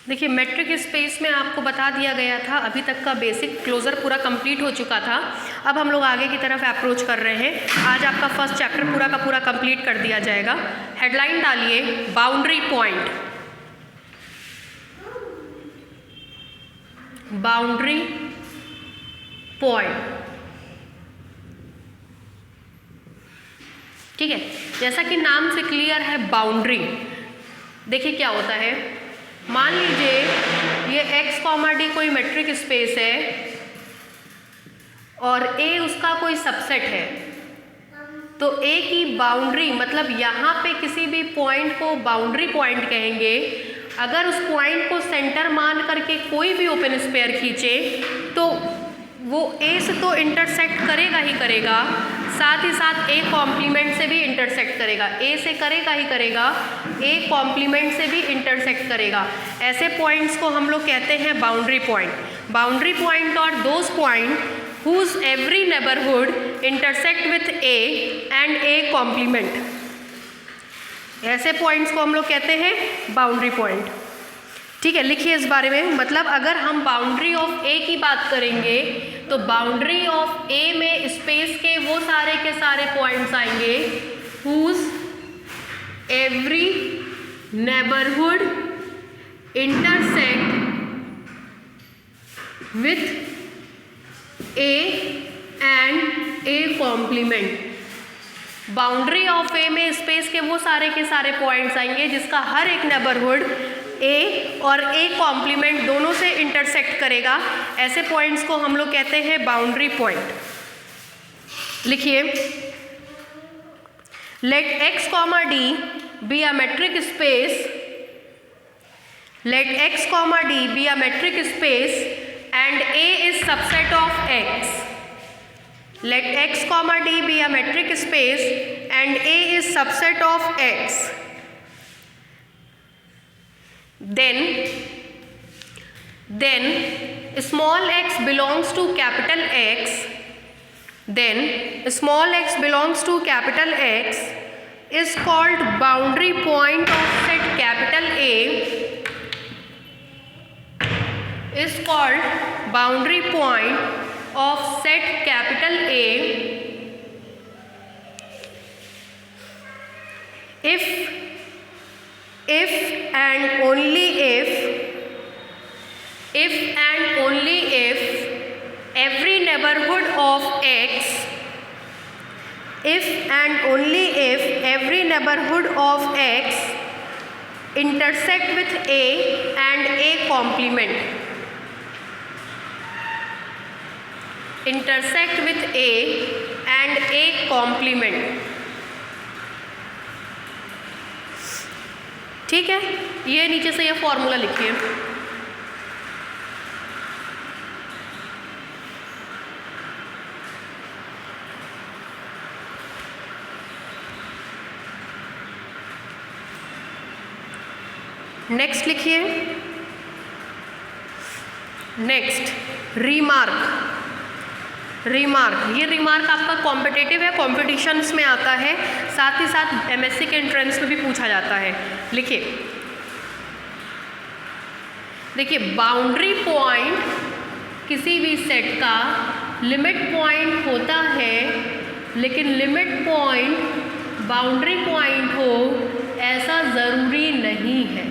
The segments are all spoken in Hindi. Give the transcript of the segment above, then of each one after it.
देखिए मेट्रिक स्पेस में आपको बता दिया गया था, अभी तक का बेसिक क्लोजर पूरा कंप्लीट हो चुका था। अब हम लोग आगे की तरफ अप्रोच कर रहे हैं। आज आपका फर्स्ट चैप्टर पूरा का पूरा कंप्लीट कर दिया जाएगा। हेडलाइन डालिए बाउंड्री पॉइंट। बाउंड्री पॉइंट, ठीक है। जैसा कि नाम से क्लियर है बाउंड्री। देखिए क्या होता है, मान लीजिए ये x, d कोई मेट्रिक स्पेस है और a उसका कोई सबसेट है, तो a की बाउंड्री मतलब यहाँ पे किसी भी पॉइंट को बाउंड्री पॉइंट कहेंगे। अगर उस पॉइंट को सेंटर मान करके कोई भी ओपन स्फीयर खींचे तो वो a से तो इंटरसेक्ट करेगा ही करेगा, साथ ही साथ a कॉम्प्लीमेंट से भी इंटरसेक्ट करेगा। a से करेगा ही करेगा, a कॉम्प्लीमेंट से भी इंटरसेक्ट करेगा। ऐसे पॉइंट्स को हम लोग कहते हैं बाउंड्री पॉइंट। बाउंड्री पॉइंट और those point whose every neighbourhood intersect with a and a complement, ऐसे पॉइंट्स को हम लोग कहते हैं बाउंड्री पॉइंट, ठीक है। लिखिए इस बारे में, मतलब अगर हम बाउंड्री ऑफ ए की बात करेंगे तो बाउंड्री ऑफ ए में स्पेस के वो सारे के सारे पॉइंट्स आएंगे whose every neighbourhood intersect with A and A complement. Boundary of A में स्पेस के वो सारे के सारे पॉइंट्स आएंगे जिसका हर एक नेबरहुड ए और ए कॉम्प्लीमेंट दोनों से इंटरसेक्ट करेगा। ऐसे पॉइंट्स को हम लोग कहते हैं बाउंड्री पॉइंट। लिखिए, let x, d be a metric space, let x, d be a metric space and a is subset of x। Let x, d be a metric space and a is subset of x. Then small x belongs to capital X. Then small x belongs to capital X is called boundary point of set capital A. Is called boundary point of set capital A if and only if every neighborhood of x, if and only if every neighborhood of x intersect with A and A complement, intersect with A and A complement, ठीक है। ये नीचे से ये फॉर्मूला लिखिए। नेक्स्ट लिखिए, नेक्स्ट रिमार्क। ये रिमार्क आपका कॉम्पिटिटिव है, कॉम्पिटिशन्स में आता है, साथ ही साथ एमएससी के एंट्रेंस में भी पूछा जाता है। लिखिए, देखिए बाउंड्री पॉइंट किसी भी सेट का लिमिट पॉइंट होता है, लेकिन लिमिट पॉइंट बाउंड्री पॉइंट हो ऐसा ज़रूरी नहीं है।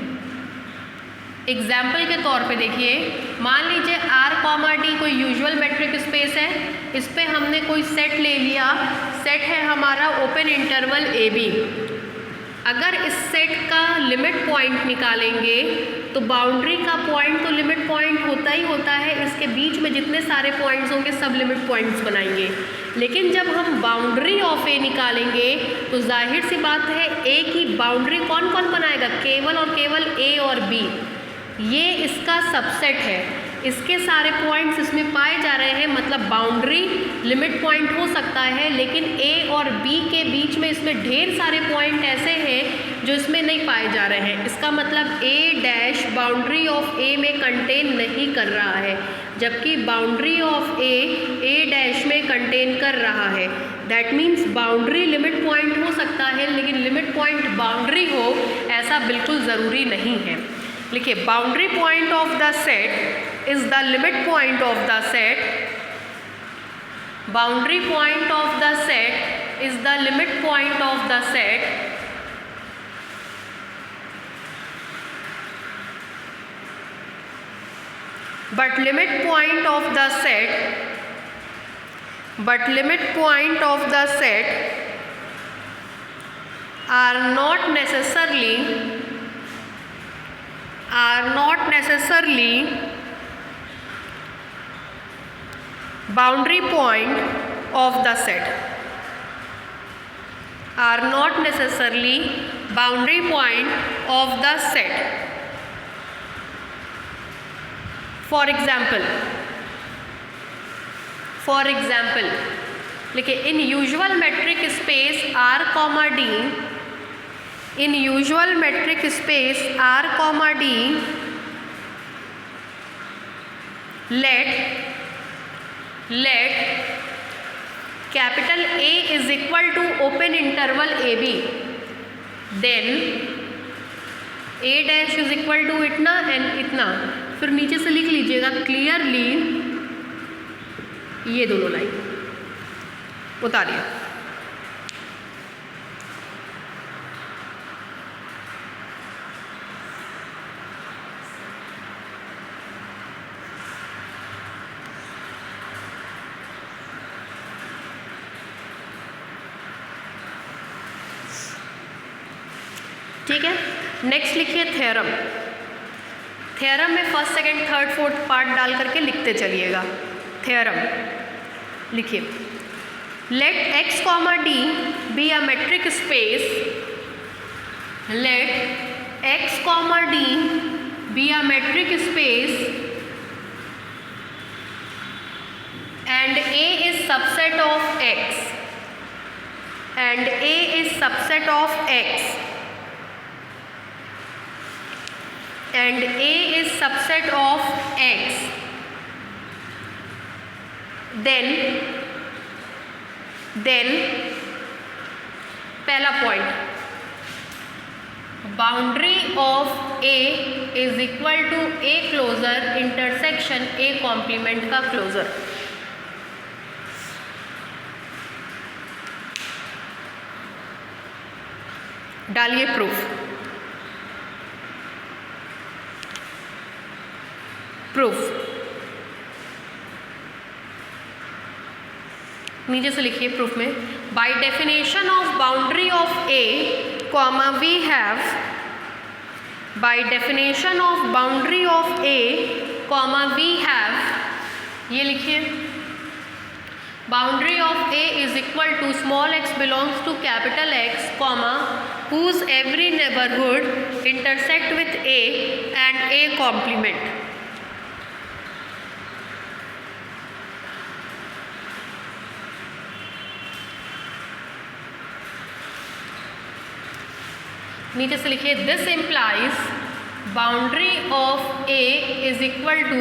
एग्जाम्पल के तौर पे देखिए, मान लीजिए r, d कोई यूजुअल मेट्रिक स्पेस है, इस पे हमने कोई सेट ले लिया, सेट है हमारा ओपन इंटरवल ए बी। अगर इस सेट का लिमिट पॉइंट निकालेंगे तो बाउंड्री का पॉइंट तो लिमिट पॉइंट होता ही होता है, इसके बीच में जितने सारे पॉइंट्स होंगे सब लिमिट पॉइंट्स बनाएंगे। लेकिन जब हम बाउंड्री ऑफ ए निकालेंगे तो जाहिर सी बात है ए की बाउंड्री कौन कौन बनाएगा, केवल और केवल ए और बी। ये इसका सबसेट है, इसके सारे पॉइंट्स इसमें पाए जा रहे हैं, मतलब बाउंड्री लिमिट पॉइंट हो सकता है, लेकिन ए और बी के बीच में इसमें ढेर सारे पॉइंट ऐसे हैं जो इसमें नहीं पाए जा रहे हैं। इसका मतलब ए डैश बाउंड्री ऑफ ए में कंटेन नहीं कर रहा है, जबकि बाउंड्री ऑफ ए डैश में कंटेन कर रहा है। That means boundary limit point हो सकता है, लेकिन लिमिट पॉइंट बाउंड्री हो ऐसा बिल्कुल ज़रूरी नहीं है। लिखिए boundary point of the set is the limit point of the set, boundary point of the set is the limit point of the set but limit point of the set are not necessarily boundary point of the set, are not necessarily boundary point of the set. For example, लिखिए in usual metric space R, D, in usual metric space R, D, let capital A is equal to open interval AB, then A dash is equal to इतना and इतना, फिर नीचे से लिख लीजिएगा क्लियरली ये दोनों लाइन उतारिए। ठीक है, नेक्स्ट लिखिए थ्योरम। थ्योरम में first second third fourth part डाल करके लिखते चलिएगा। थ्योरम लिखिए let x, d be a metric space, let x, d be a metric space and A is subset of x, and A is subset of x, and A is subset of x, then पहला point boundary of A is equal to A closure intersection A complement का क्लोजर। डालिए प्रूफ। नीचे से लिखिए प्रूफ में by definition of boundary of A comma we have, by definition of boundary of A comma we have, ये लिखिए boundary of A is equal to small x belongs to capital X comma whose every neighborhood intersect with A and A complement। नीचे से लिखिए this implies boundary of A is equal to,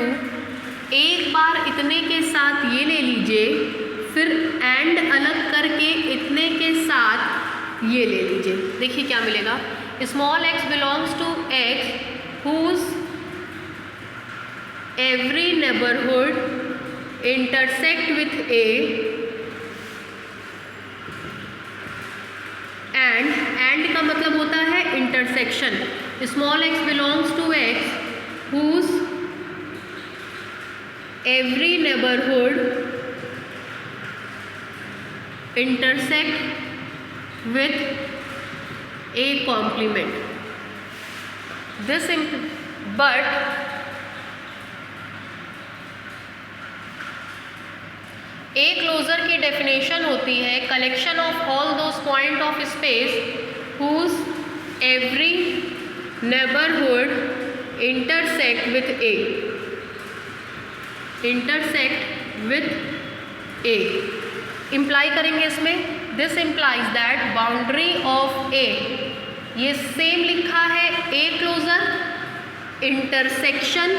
एक बार इतने के साथ ये ले लीजिए, फिर एंड अलग करके इतने के साथ ये ले लीजिए। देखिए क्या मिलेगा, small x belongs to x whose every neighborhood intersect with A and का मतलब होता है intersection, small x belongs to x whose every neighborhood intersect with A complement। This but A closure की डेफिनेशन होती है collection of all those point of space whose every neighborhood intersect with A, intersect with A। Imply करेंगे इसमें this implies that boundary of A, ये सेम लिखा है A क्लोजर इंटरसेक्शन,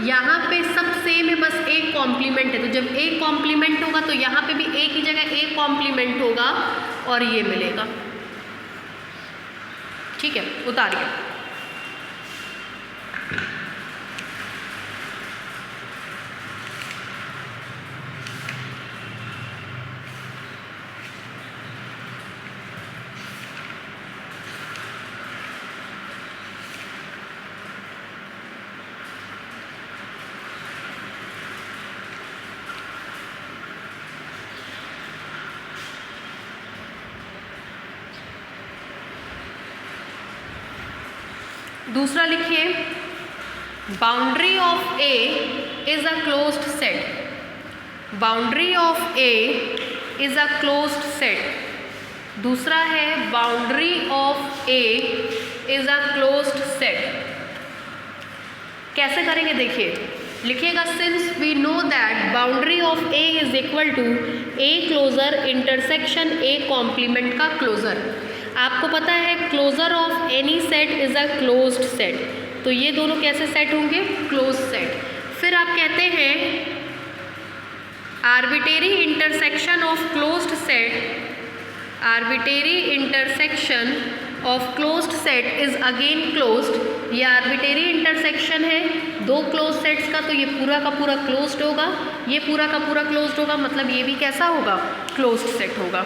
यहाँ पे सब सेम है, बस एक कॉम्प्लीमेंट है, तो जब एक कॉम्प्लीमेंट होगा तो यहाँ पे भी एक ही जगह एक कॉम्प्लीमेंट होगा और ये मिलेगा। ठीक है, उतारिए। दूसरा लिखिए, boundary of A is a closed set. Boundary of A is a closed set. दूसरा है boundary of A is a closed set. कैसे करेंगे देखिए, लिखिएगा, since we know that boundary of A is equal to A closure intersection A complement का क्लोजर। आपको पता है closure of any set is a closed set, तो ये दोनों कैसे सेट होंगे, क्लोज सेट। फिर आप कहते हैं arbitrary intersection of closed set, arbitrary intersection of closed set is again closed. ये आर्बिट्रेरी इंटरसेक्शन है दो क्लोज सेट्स का, तो ये पूरा का पूरा क्लोज्ड होगा, ये पूरा का पूरा क्लोज्ड होगा, मतलब ये भी कैसा होगा, क्लोज्ड सेट होगा।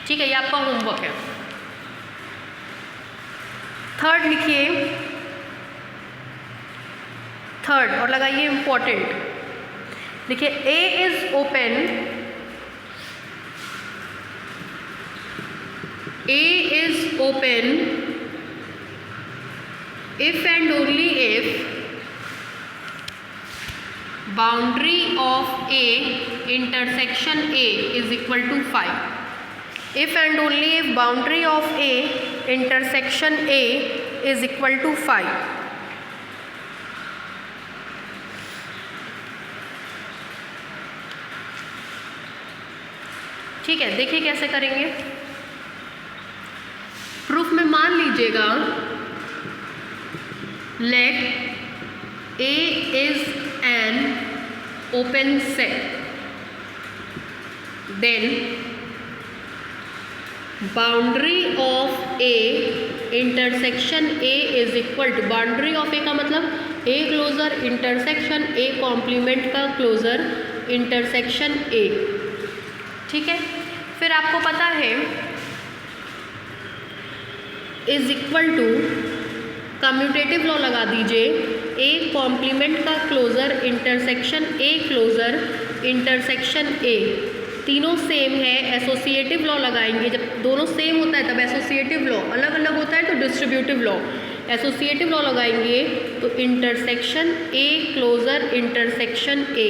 ठीक है, ये आपका होमवर्क है। थर्ड लिखिए, थर्ड और लगाइए इंपॉर्टेंट, देखिए A is open, A is open if and only if boundary of A intersection A is equal to 5। if and only if boundary of A intersection A is equal to 5। ठीक है, देखिए कैसे करेंगे। प्रूफ में मान लीजिएगा let A is an open set, then boundary of A intersection A is equal to, boundary of A का मतलब A closure intersection A complement का क्लोजर इंटरसेक्शन ए। ठीक है, फिर आपको पता है is equal to, commutative law लगा दीजिए, ए कॉम्प्लीमेंट का closure intersection A closure intersection A. तीनों सेम है, एसोसिएटिव लॉ लगाएंगे। जब दोनों सेम होता है तब एसोसिएटिव लॉ, अलग अलग होता है तो डिस्ट्रीब्यूटिव लॉ। एसोसिएटिव लॉ लगाएंगे तो intersection A closure intersection A.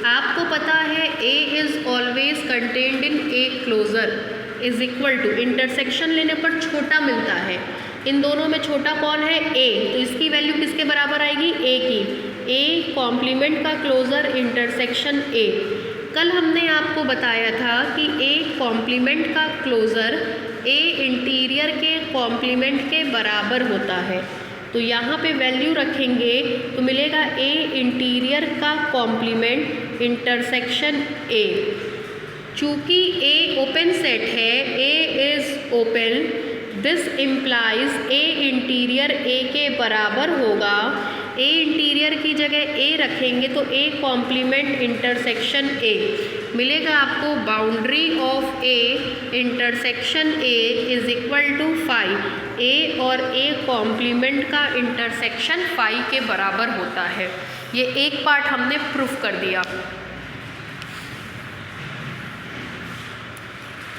आपको पता है A is always contained in A closure is equal to, intersection लेने पर छोटा मिलता है, इन दोनों में छोटा कौन है, ए, तो इसकी वैल्यू किसके बराबर आएगी, ए की। ए कॉम्प्लीमेंट का क्लोजर इंटरसेक्शन ए। कल हमने आपको बताया था कि ए कॉम्प्लीमेंट का क्लोज़र ए इंटीरियर के कॉम्प्लीमेंट के बराबर होता है, तो यहाँ पे वैल्यू रखेंगे तो मिलेगा ए इंटीरियर का कॉम्प्लीमेंट इंटरसेक्शन ए। चूँकि ए ओपन सेट है, A is open, this implies A interior A के बराबर होगा। ए इंटीरियर की जगह ए रखेंगे तो ए कॉम्प्लीमेंट इंटरसेक्शन ए मिलेगा आपको। Boundary of A intersection A is equal to 5। A और ए कॉम्प्लीमेंट का इंटरसेक्शन 5 के बराबर होता है। ये एक पार्ट हमने प्रूफ कर दिया।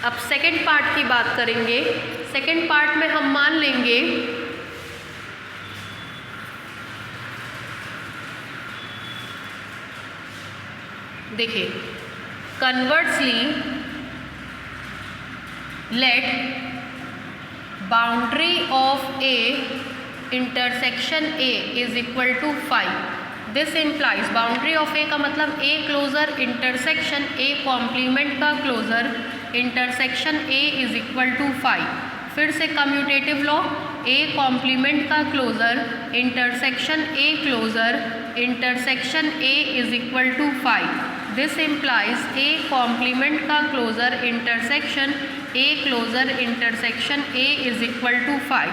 अब सेकंड पार्ट की बात करेंगे। सेकंड पार्ट में हम मान लेंगे देखिए, conversely let boundary of A intersection A is equal to 5। This implies, boundary of A का मतलब A closure intersection A complement का closure intersection A is equal to 5। फिर से कम्यूटेटिव लॉ, ए कॉम्प्लीमेंट का closure intersection A closure intersection A is equal to 5। This implies A complement का closure intersection A closure intersection A is equal to 5।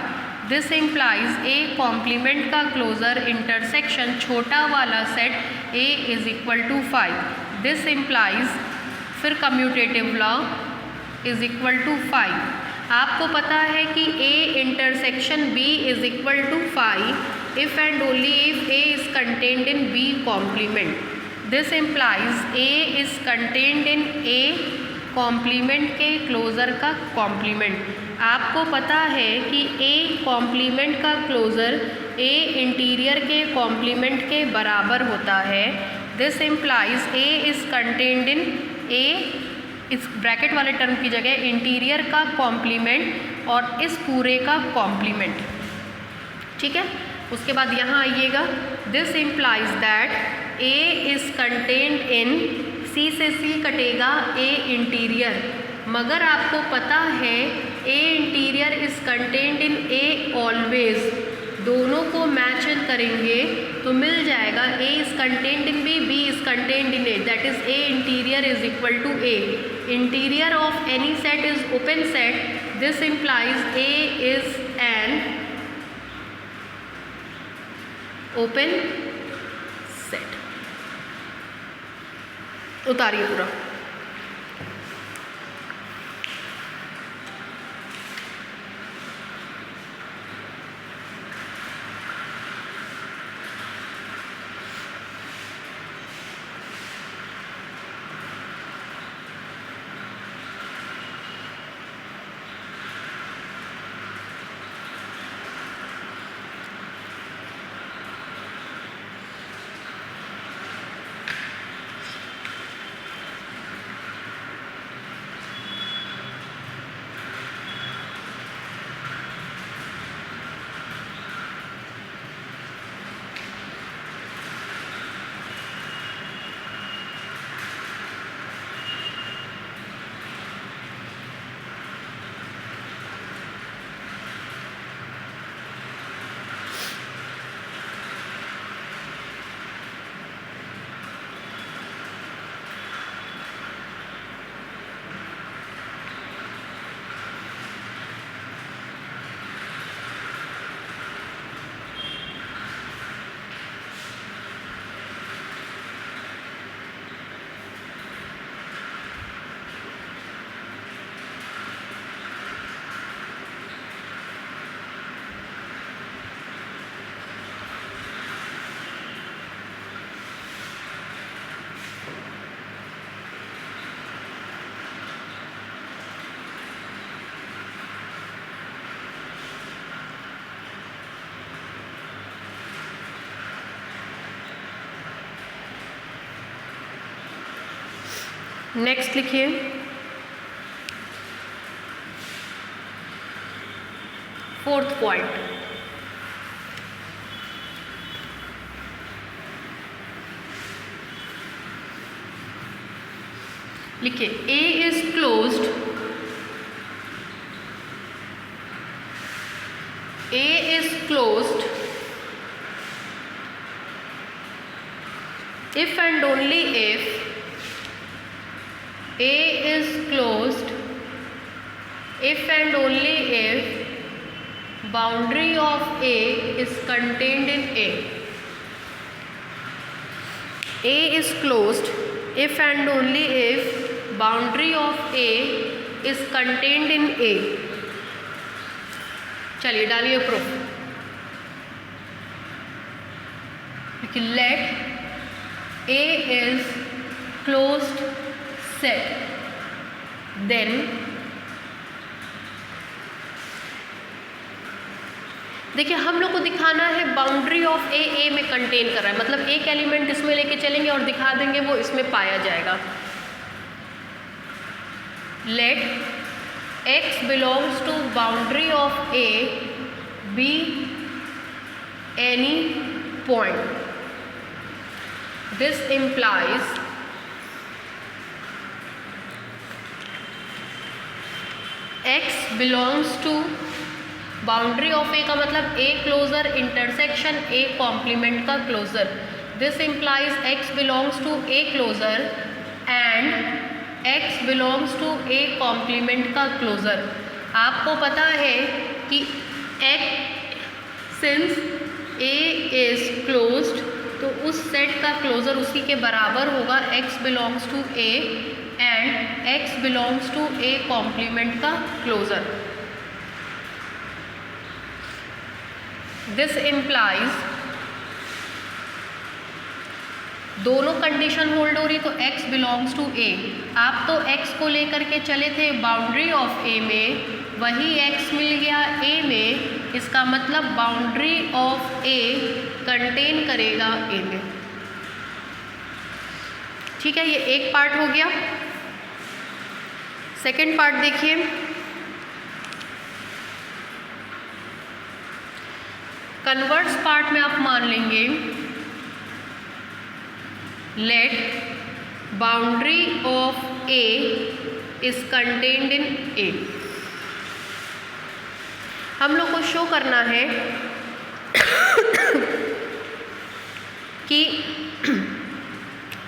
This implies A complement का क्लोजर इंटरसेक्शन छोटा वाला set A is equal to 5। This implies, फिर commutative law is equal to 5। आपको पता है कि A intersection B is equal to 5 if and only if A is contained in B complement. This implies A is contained in A complement के क्लोज़र का कॉम्प्लीमेंट। आपको पता है कि ए कॉम्प्लीमेंट का क्लोज़र ए इंटीरियर के कॉम्प्लीमेंट के बराबर होता है। This implies A is contained in A, इस ब्रैकेट वाले टर्म की जगह इंटीरियर का कॉम्प्लीमेंट और इस पूरे का कॉम्प्लीमेंट। ठीक है, उसके बाद यहाँ आइएगा, this implies that A is contained in, C से सी कटेगा, ए इंटीरियर, मगर आपको पता है A interior is contained in A always, दोनों को मैच करेंगे तो मिल जाएगा A is contained in B, B is contained in A, that is A interior is equal to A. Interior of any set is open set, this implies A is an open set. उतारिए पूरा। नेक्स्ट लिखिए, फोर्थ पॉइंट, लिखिए A is closed, A is closed if and only if A is closed, if and only if boundary of A is contained in A. A is closed if and only if boundary of A is contained in A. चलिए डालिए proof. Let A is closed set, then देखिए हम लोग को दिखाना है बाउंड्री ऑफ ए में कंटेन कर रहा है, मतलब एक एलिमेंट इसमें लेके चलेंगे और दिखा देंगे वो इसमें पाया जाएगा। Let x belongs to boundary of A be any point, this implies x belongs to boundary of A का मतलब A closure intersection A complement का closure, this implies x belongs to A closure and x belongs to A complement का क्लोजर। आपको पता है कि सिंस ए इज क्लोज्ड तो उस सेट का क्लोजर उसी के बराबर होगा x belongs to A and x belongs to A complement का क्लोजर। दिस इम्प्लाइज दोनों कंडीशन होल्ड हो रही तो x बिलोंग्स टू a। आप तो x को लेकर के चले थे बाउंड्री ऑफ a में, वही x मिल गया a में, इसका मतलब बाउंड्री ऑफ a कंटेन करेगा a में। ठीक है, ये एक पार्ट हो गया। सेकेंड पार्ट देखिए, कन्वर्स पार्ट में आप मान लेंगे let boundary of a is contained in a। हम लोग को शो करना है कि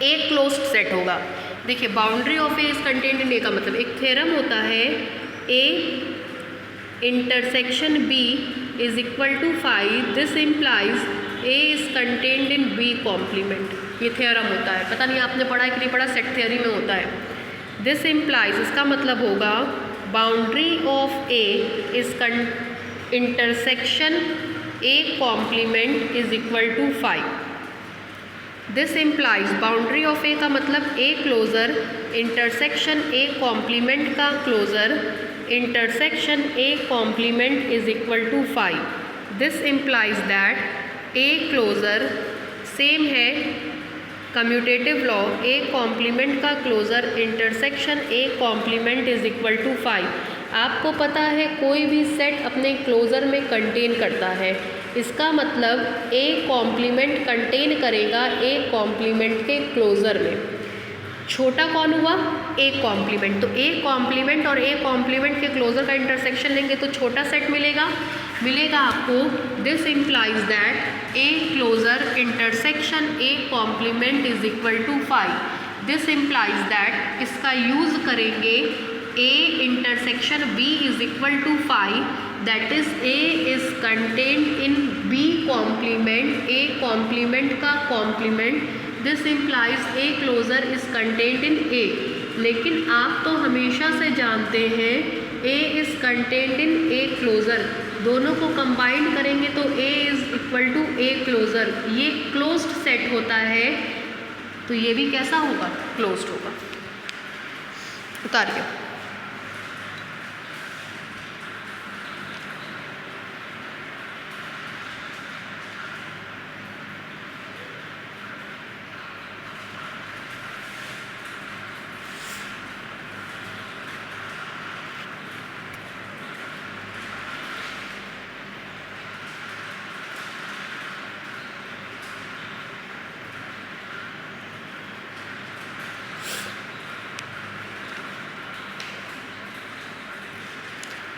a क्लोज्ड सेट होगा। देखिए, boundary of a is contained in a का मतलब एक थ्योरम होता है a intersection b is equal to phi, this implies a is contained in b complement. ये थ्योरम होता है, पता नहीं आपने पढ़ा है कि नहीं पढ़ा, सेट थ्योरी में होता है। दिस इम्प्लाइज, इसका मतलब होगा boundary of a is intersection a complement is equal to phi. This implies, boundary of a का मतलब a closure intersection a complement का closure intersection a complement is equal to phi. This implies that a closure same है कम्यूटेटिव लॉ, a कॉम्प्लीमेंट का closure intersection a complement is equal to phi. आपको पता है कोई भी सेट अपने क्लोजर में कंटेन करता है, इसका मतलब a कॉम्प्लीमेंट कंटेन करेगा a कॉम्प्लीमेंट के क्लोजर में। छोटा कौन हुआ? a complement. तो a कॉम्प्लीमेंट और a कॉम्प्लीमेंट के क्लोजर का इंटरसेक्शन लेंगे तो छोटा सेट मिलेगा आपको। This implies that a closure intersection a complement is equal to phi. This implies that, इसका यूज करेंगे a intersection b is equal to phi, that is a is contained in b complement, a complement का complement. This implies a closure is contained in a। लेकिन आप तो हमेशा से जानते हैं a is contained in a closure, दोनों को कंबाइन करेंगे तो a is equal to a closure. ये क्लोज्ड सेट होता है, तो ये भी कैसा होगा? क्लोज्ड होगा। उतारिए।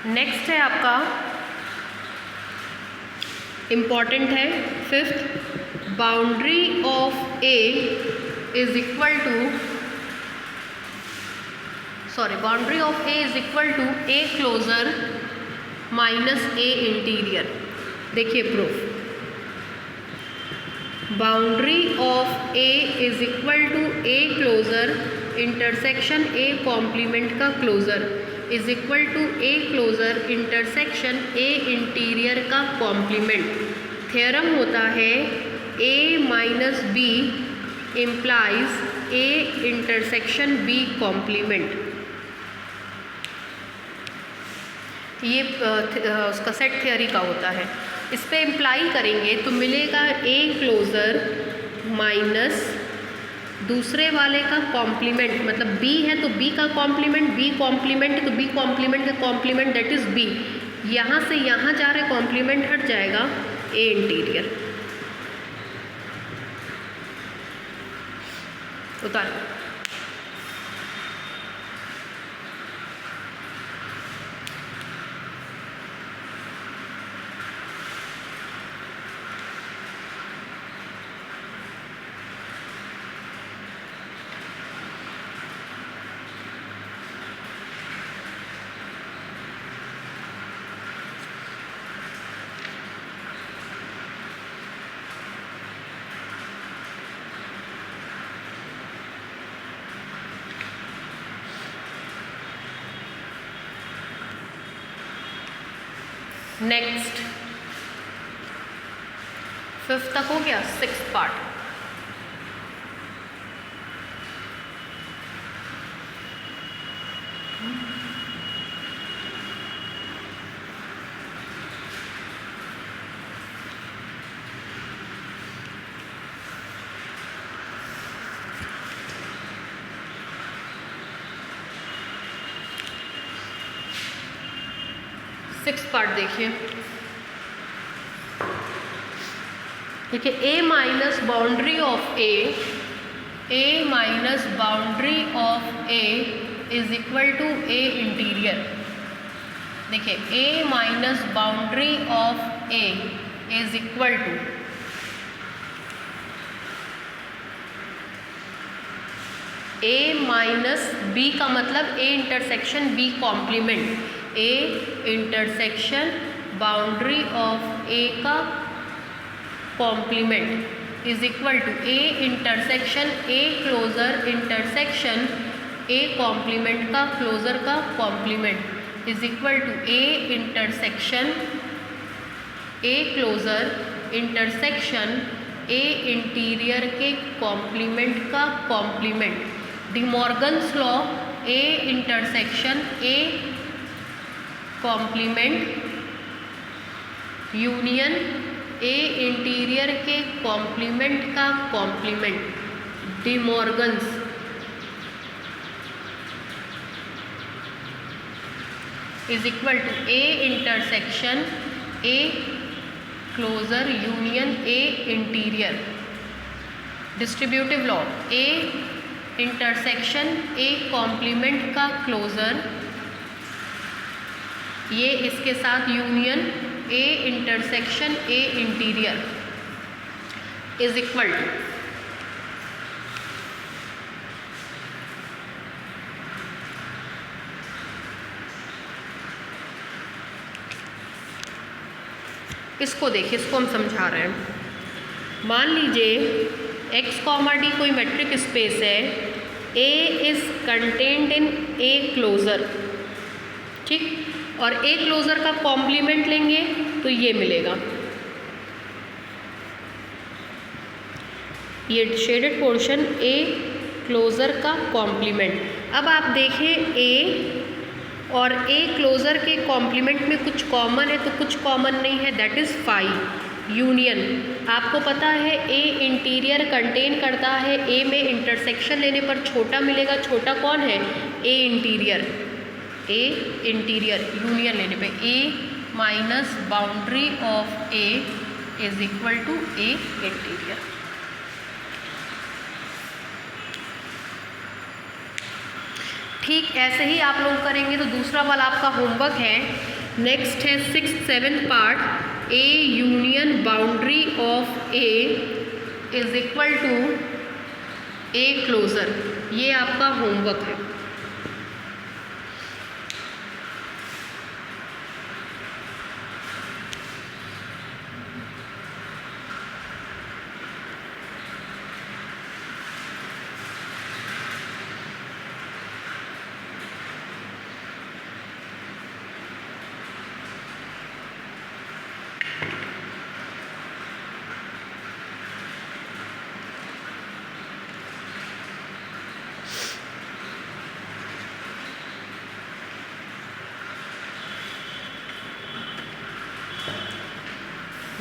नेक्स्ट है आपका इम्पॉर्टेंट है fifth, boundary of a is equal to boundary of a is equal to a closure minus a interior. देखिए proof, boundary of a is equal to a closure intersection a complement का closure is equal to a closure intersection a interior का कॉम्प्लीमेंट। थ्योरम होता है a minus b implies a intersection b complement. ये उसका सेट थ्योरी का होता है। इस पे इम्प्लाई करेंगे तो मिलेगा a क्लोजर माइनस दूसरे वाले का कॉम्प्लीमेंट, मतलब b है तो b का कॉम्प्लीमेंट, b कॉम्प्लीमेंट है तो b कॉम्प्लीमेंट का कॉम्प्लीमेंट, दैट इज b। यहाँ से यहाँ जा रहा है, कॉम्प्लीमेंट हट जाएगा, a इंटीरियर। उतार। नेक्स्ट फिफ्थ तक हो गया, सिक्स्थ पार्ट। सिक्स पार्ट देखिए, देखिए A minus boundary of A minus boundary of A is equal to A interior. देखिए A minus boundary of A is equal to A minus B का मतलब A intersection B complement, A intersection boundary of A का complement is equal to A intersection A closure intersection A complement का क्लोजर का complement is equal to A intersection A closure intersection A interior के कॉम्प्लीमेंट का complement. De Morgan's law A intersection A complement union A interior के कॉम्प्लीमेंट का complement, De Morgan's is equal to A intersection A closure union A interior. Distributive law A intersection A complement का क्लोजर, ये इसके साथ union A intersection A interior is equal to इसको देखिए, इसको हम समझा रहे हैं। मान लीजिए x, d कोई मेट्रिक स्पेस है, A is contained in A closure, ठीक, और ए क्लोजर का कॉम्प्लीमेंट लेंगे तो ये मिलेगा, ये शेडेड पोर्शन ए क्लोजर का कॉम्प्लीमेंट। अब आप देखें ए और ए क्लोजर के कॉम्प्लीमेंट में कुछ कॉमन है तो कुछ कॉमन नहीं है, दैट इज़ फाई यूनियन। आपको पता है ए इंटीरियर कंटेन करता है, ए में इंटरसेक्शन लेने पर छोटा मिलेगा, छोटा कौन है, A interior, A interior union लेने पे A minus boundary of A is equal to A interior. ठीक ऐसे ही आप लोग करेंगे तो दूसरा वाला आपका होमवर्क है। नेक्स्ट है 6th 7th part, A union boundary of A is equal to A closure, ये आपका होमवर्क है।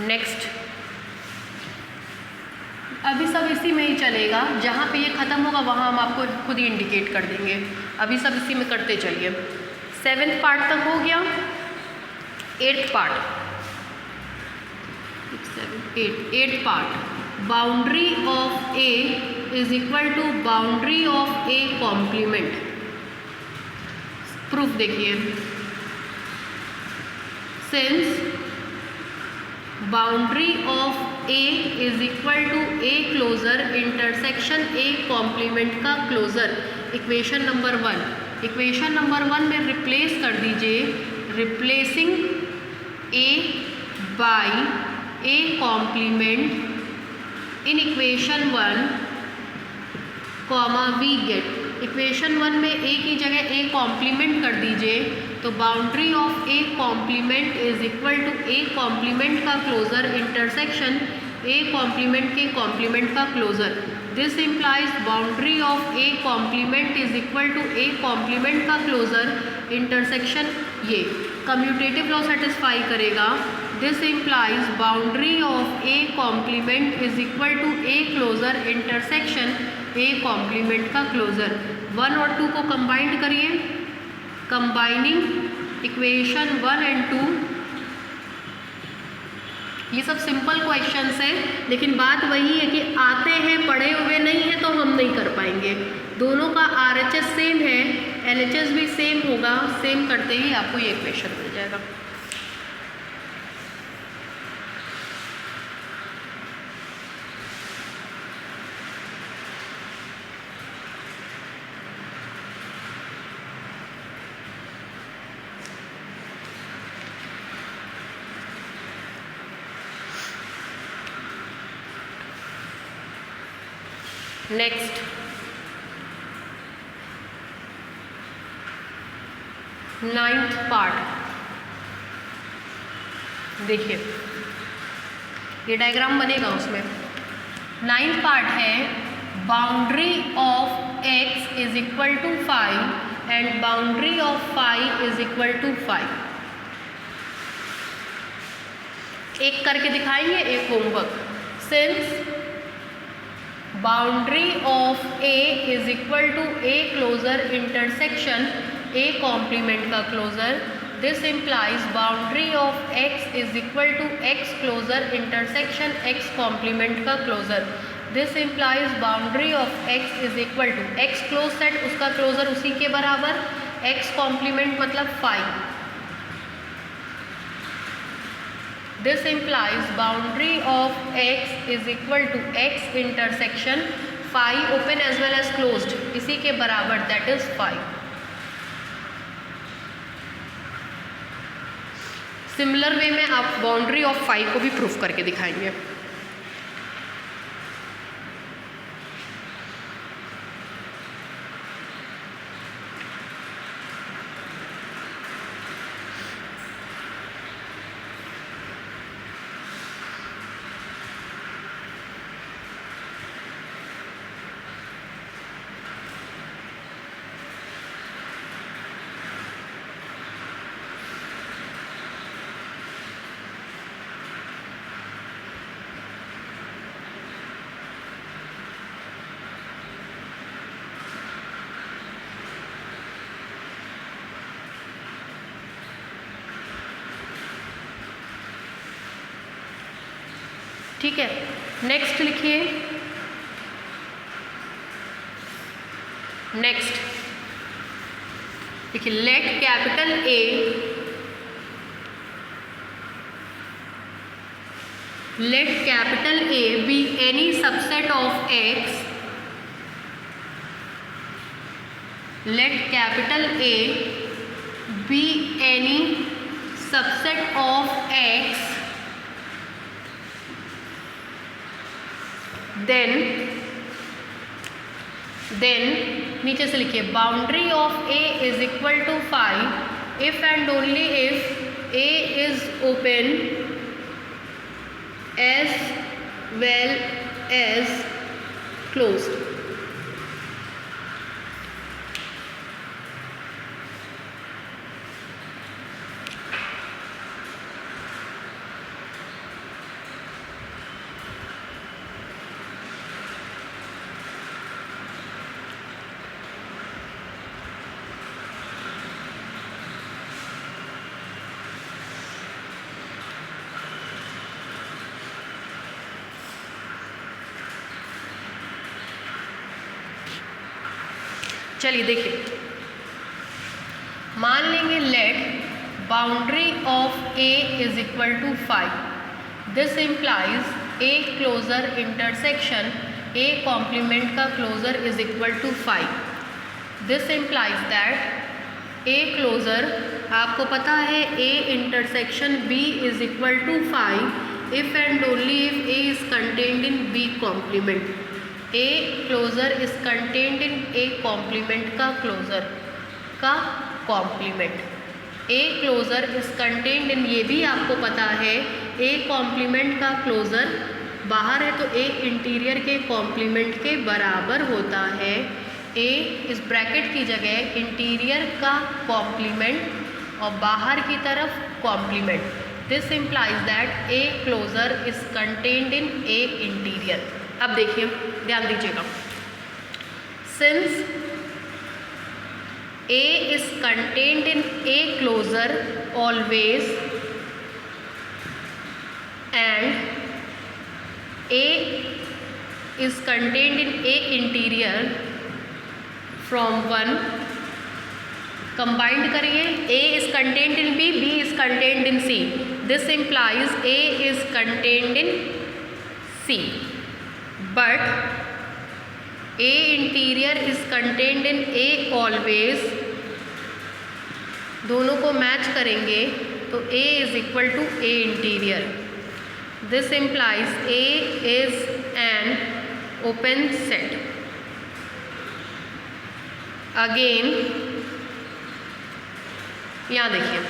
नेक्स्ट अभी सब इसी में ही चलेगा, जहाँ पे ये ख़त्म होगा वहाँ हम आपको खुद ही इंडिकेट कर देंगे। अभी सब इसी में करते चलिए। 7th पार्ट तक हो गया, 8th part, 8th part, boundary of A is equal to boundary of A complement. Proof देखिए, since boundary of A is equal to A closure intersection A complement का closure. Equation number 1, equation number 1 में रिप्लेस कर दीजिए, replacing A by A complement in equation 1 comma we get. Equation 1 में ए की जगह ए कॉम्प्लीमेंट कर दीजिए, तो boundary of A complement is equal to A complement का क्लोजर इंटरसेक्शन ए कॉम्प्लीमेंट के कॉम्प्लीमेंट का closure. This implies boundary of A complement is equal to A complement का क्लोजर इंटरसेक्शन, ये कम्यूटेटिव लॉ सेटिस्फाई करेगा। This implies boundary of A complement is equal to A closure intersection A complement का क्लोजर। 1 और 2 को कंबाइंड करिए, कंबाइनिंग इक्वेशन 1 एंड 2। ये सब सिंपल क्वेश्चंस हैं, लेकिन बात वही है कि आते हैं पढ़े हुए नहीं है तो हम नहीं कर पाएंगे। दोनों का RHS सेम है, LHS भी सेम होगा, सेम करते ही आपको ये इक्वेशन मिल जाएगा। नेक्स्ट 9th पार्ट देखिए, ये डायग्राम बनेगा उसमें। 9th पार्ट है boundary of x is equal to 5 and boundary of phi is equal to 5। एक करके दिखाएंगे, एक homework. Since boundary of a is equal to a closure intersection a complement का closure, this implies boundary of x is equal to x closure intersection x complement का closure. This implies boundary of x is equal to x close set, उसका क्लोजर उसी के बराबर, x कॉम्प्लीमेंट मतलब 5। This implies boundary of x is equal to x intersection phi open as well as closed, इसी के बराबर, that is 5। सिमिलर वे में आप बाउंड्री ऑफ फाई को भी प्रूफ करके दिखाएंगे। ठीक है, नेक्स्ट लिखिए। नेक्स्ट देखिए, let capital A B any subset of x, let capital A B any subset of x, then नीचे से लिखिए boundary of a is equal to 5 if and only if a is open as well as closed. चलिए देखिए, मान लेंगे let boundary of a is equal to 5, this implies a closure intersection a complement का closure is equal to 5। This implies that a closure, आपको पता है a intersection b is equal to 5 if and only if a is contained in b complement. a closure is contained in a complement का क्लोजर का complement. a closure is contained in, ये भी आपको पता है, a कॉम्प्लीमेंट का क्लोजर बाहर है तो ए इंटीरियर के कॉम्प्लीमेंट के बराबर होता है। ए इस ब्रैकेट की जगह इंटीरियर का कॉम्प्लीमेंट और बाहर की तरफ complement. This implies that A closure is contained in A interior. अब देखिए, ध्यान दीजिएगा, since A is contained in A closure always and A is contained in A interior from 1, combined करिए, A is contained in B, B is contained in C. This implies A is contained in C, but A interior is contained in A always। दोनों को मैच करेंगे तो A is equal to A interior। This implies A is an open set। Again, यहाँ देखिए,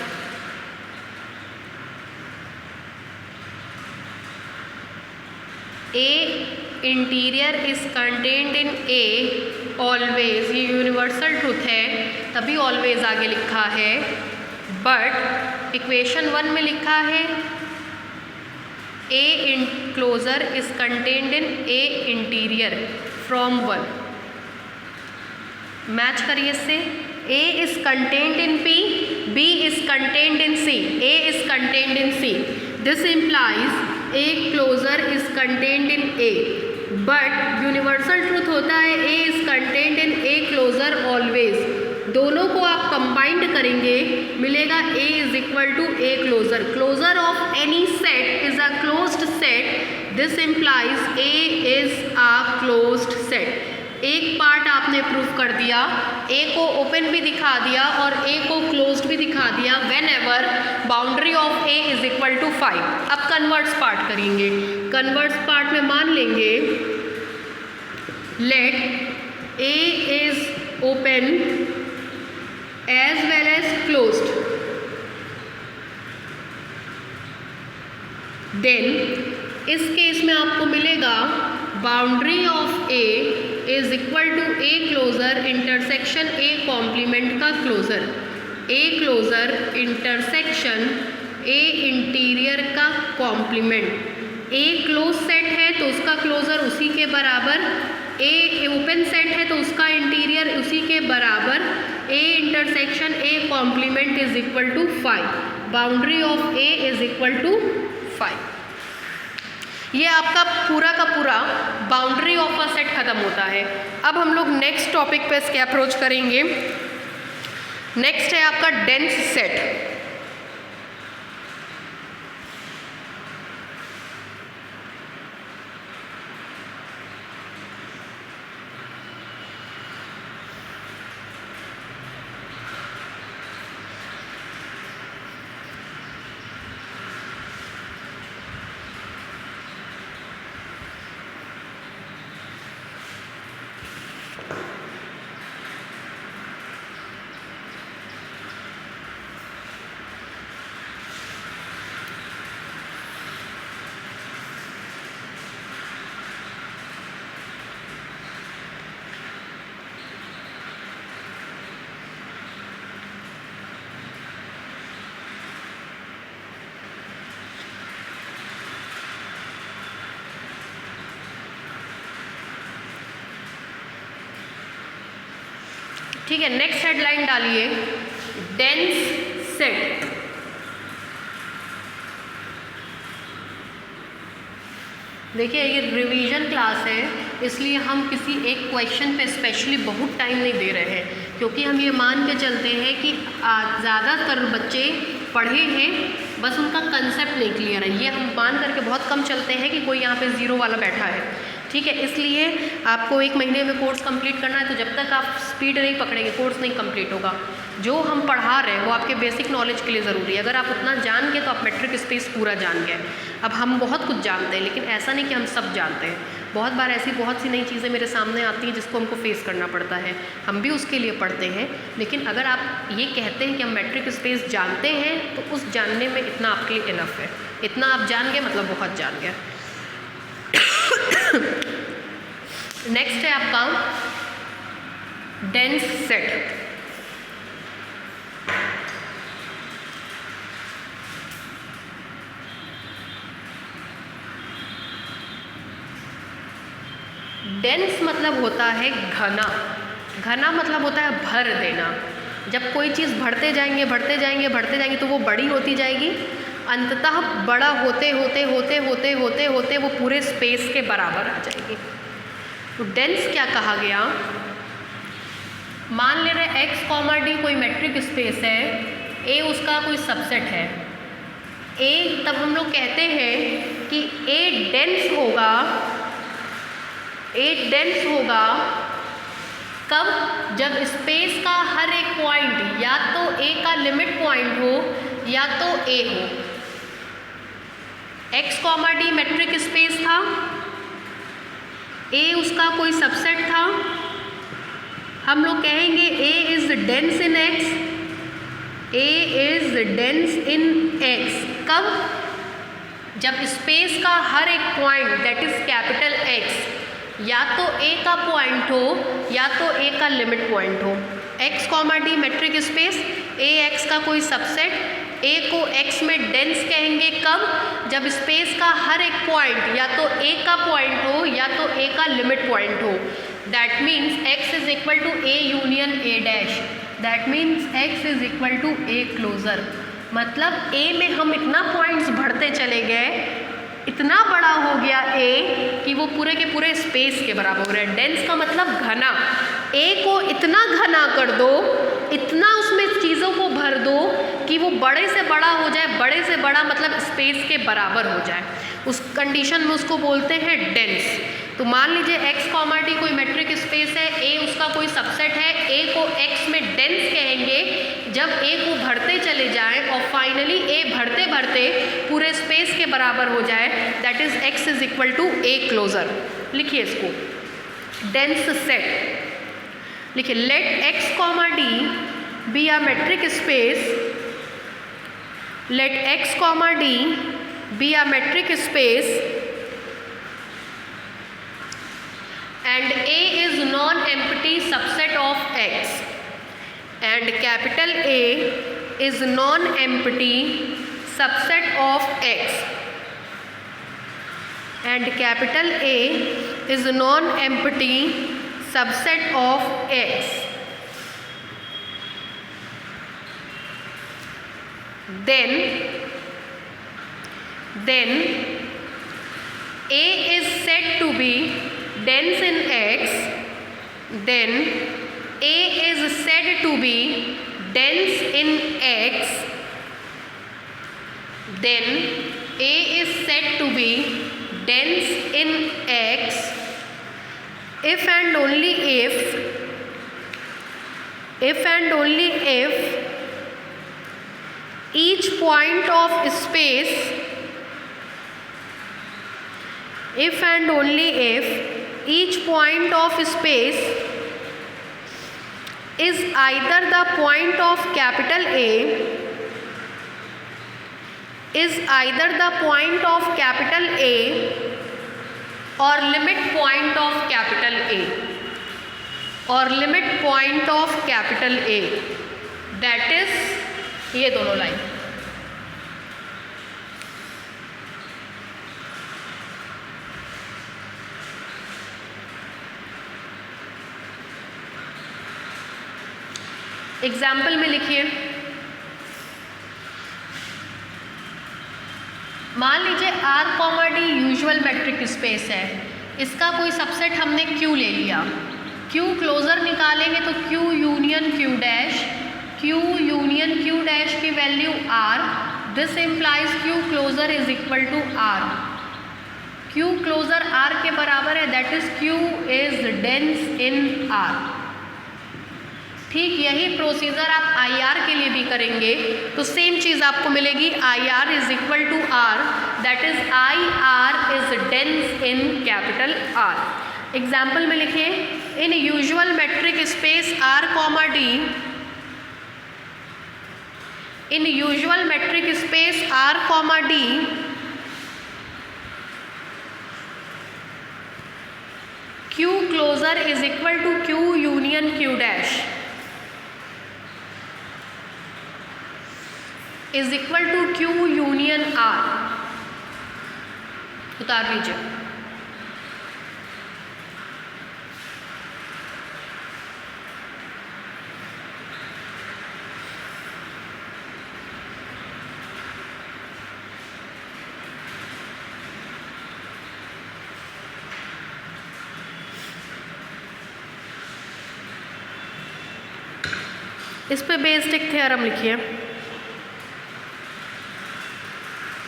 A interior is contained in A always, ये यूनिवर्सल ट्रूथ है तभी ऑलवेज आगे लिखा है, बट इक्वेशन 1 में लिखा है A in closure is contained in A interior from 1। Match करिए इससे, A is contained in P, B is contained in C, A is contained in C. This implies A closure is contained in A, but universal truth होता है A is contained in A closure always. दोनों को आप कंबाइंड करेंगे, मिलेगा A is equal to A closure. Closure of any set is a closed set. This implies A is a closed set. एक पार्ट आपने प्रूफ कर दिया, ए को ओपन भी दिखा दिया और ए को क्लोज्ड भी दिखा दिया whenever boundary of A is equal to 5। अब कन्वर्ट्स पार्ट करेंगे। कन्वर्ट्स पार्ट में मान लेंगे let A is open as well as closed, then इस केस में आपको मिलेगा boundary of A is equal to A closure intersection A complement का closure, A closure intersection A interior का कॉम्प्लीमेंट। ए क्लोज सेट है तो उसका क्लोजर उसी के बराबर, ए ओपन सेट है तो उसका इंटीरियर उसी के बराबर। A intersection A complement is equal to 5, boundary of A is equal to 5। ये आपका पूरा का पूरा बाउंड्री ऑफ अ सेट खत्म होता है। अब हम लोग नेक्स्ट टॉपिक पे इसके अप्रोच करेंगे। नेक्स्ट है आपका डेंस सेट। ठीक है, नेक्स्ट हेडलाइन डालिए डेंस सेट। देखिए ये रिवीजन क्लास है, इसलिए हम किसी एक क्वेश्चन पे स्पेशली बहुत टाइम नहीं दे रहे हैं, क्योंकि हम ये मान के चलते हैं कि ज़्यादातर बच्चे पढ़े हैं, बस उनका कंसेप्ट नहीं क्लियर है। ये हम मान करके बहुत कम चलते हैं कि कोई यहाँ पे ज़ीरो वाला बैठा है। ठीक है, इसलिए आपको 1 महीने में कोर्स कंप्लीट करना है, तो जब तक आप स्पीड नहीं पकड़ेंगे कोर्स नहीं कंप्लीट होगा। जो हम पढ़ा रहे हैं वो आपके बेसिक नॉलेज के लिए ज़रूरी है। अगर आप उतना जान गए तो आप मेट्रिक स्पेस पूरा जान गए। अब हम बहुत कुछ जानते हैं, लेकिन ऐसा नहीं कि हम सब जानते हैं। बहुत बार ऐसी बहुत सी नई चीज़ें मेरे सामने आती हैं जिसको हमको फेस करना पड़ता है, हम भी उसके लिए पढ़ते हैं। लेकिन अगर आप ये कहते हैं कि हम मेट्रिक स्पेस जानते हैं, तो उस जानने में इतना आपके लिए इनफ है। इतना आप जान गए मतलब बहुत जान गए। नेक्स्ट है आपका डेंस सेट। डेंस मतलब होता है घना, घना मतलब होता है भर देना। जब कोई चीज़ बढ़ते जाएंगे बढ़ते जाएंगे बढ़ते जाएंगे तो वो बड़ी होती जाएगी, अंततः बड़ा होते होते होते होते होते होते वो पूरे स्पेस के बराबर आ जाएगी। तो डेंस क्या कहा गया, मान ले रहे x, डी कोई मेट्रिक स्पेस है, a उसका कोई सबसेट है a, तब हम लोग कहते हैं कि a डेंस होगा, कब, जब स्पेस का हर एक पॉइंट या तो a का लिमिट पॉइंट हो या तो a हो। x, d मेट्रिक स्पेस था, a उसका कोई सबसेट था, हम लोग कहेंगे a is dense in x, a is dense in x। कब, जब स्पेस का हर एक point that is capital X या तो a का पॉइंट हो या तो a का लिमिट पॉइंट हो। x, d metric space a x का कोई सबसेट, a को x में डेंस कहेंगे कब, जब स्पेस का हर एक पॉइंट या तो a का पॉइंट हो या तो a का लिमिट पॉइंट हो। That means x is equal to a union a dash, that means x is equal to a closure. मतलब a में हम इतना पॉइंट्स बढ़ते चले गए, इतना बड़ा हो गया a कि वो पूरे के पूरे स्पेस के बराबर हो रहा है। डेंस का मतलब घना, a को इतना घना कर दो, इतना उसमें चीज़ों को भर दो कि वो बड़े से बड़ा हो जाए, बड़े से बड़ा मतलब स्पेस के बराबर हो जाए, उस कंडीशन में उसको बोलते हैं डेंस। तो मान लीजिए x, d कोई मेट्रिक स्पेस है, a उसका कोई सबसेट है, a को x में डेंस कहेंगे जब a को भरते चले जाएं और फाइनली a भरते भरते पूरे स्पेस के बराबर हो जाए, that is x is equal to a closure. लिखिए इसको, डेंस सेट लिखिए, let x, d be a metric space, let x, d be a metric space and A is non-empty subset of X and capital A is non-empty subset of X and capital A is non-empty subset of X. Then A is said to be dense in X, then A is said to be dense in X, then A is said to be dense in X if and only if each point of space, if and only if each point of space is either the point of capital A, is either the point of capital A or limit point of capital A, or limit point of capital A, that is ये दोनों लाइन। एग्जाम्पल में लिखिए, मान लीजिए R, D usual matric space है, इसका कोई सबसेट हमने Q ले लिया, Q क्लोजर निकालेंगे तो Q union Q dash, Q union Q dash की value R, this implies Q closure is equal to R, Q closure R के बराबर है, that is Q is dense in R। ठीक यही प्रोसीजर आप IR के लिए भी करेंगे तो सेम चीज़ आपको मिलेगी, IR is equal to R, that is IR is dense in capital R। Example में लिखिए, in usual metric space R, D, in usual metric space R, D, Q closure is equal to Q union Q dash is equal to Q union R. उतार लीजिए। इस पे बेसिक थ्योरम लिखिए,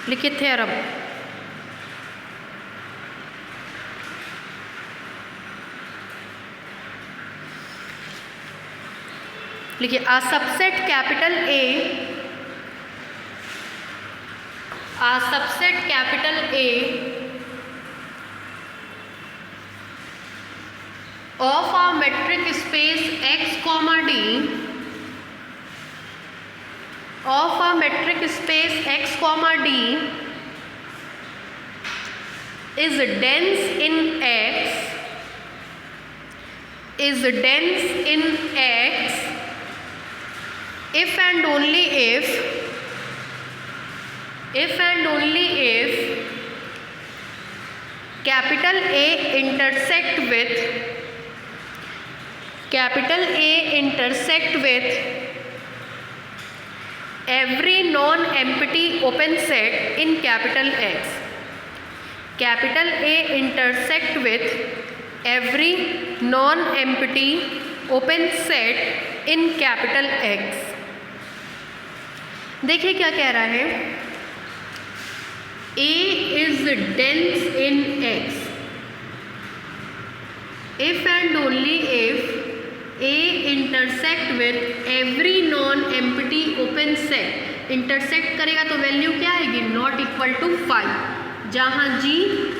लिखिए थ्योरम। लिखिए a subset capital A, a subset capital A of a metric space x, d of a metric space x, d is dense in x, is dense in x if and only if capital A intersect with every non-empty open set in capital X. Capital A intersect with every non-empty open set in capital X. देखिए क्या कह रहा है, A is dense in X if and only if A intersect with every non-empty open set। Intersect करेगा तो वैल्यू क्या आएगी, नॉट इक्वल टू 5, जहाँ G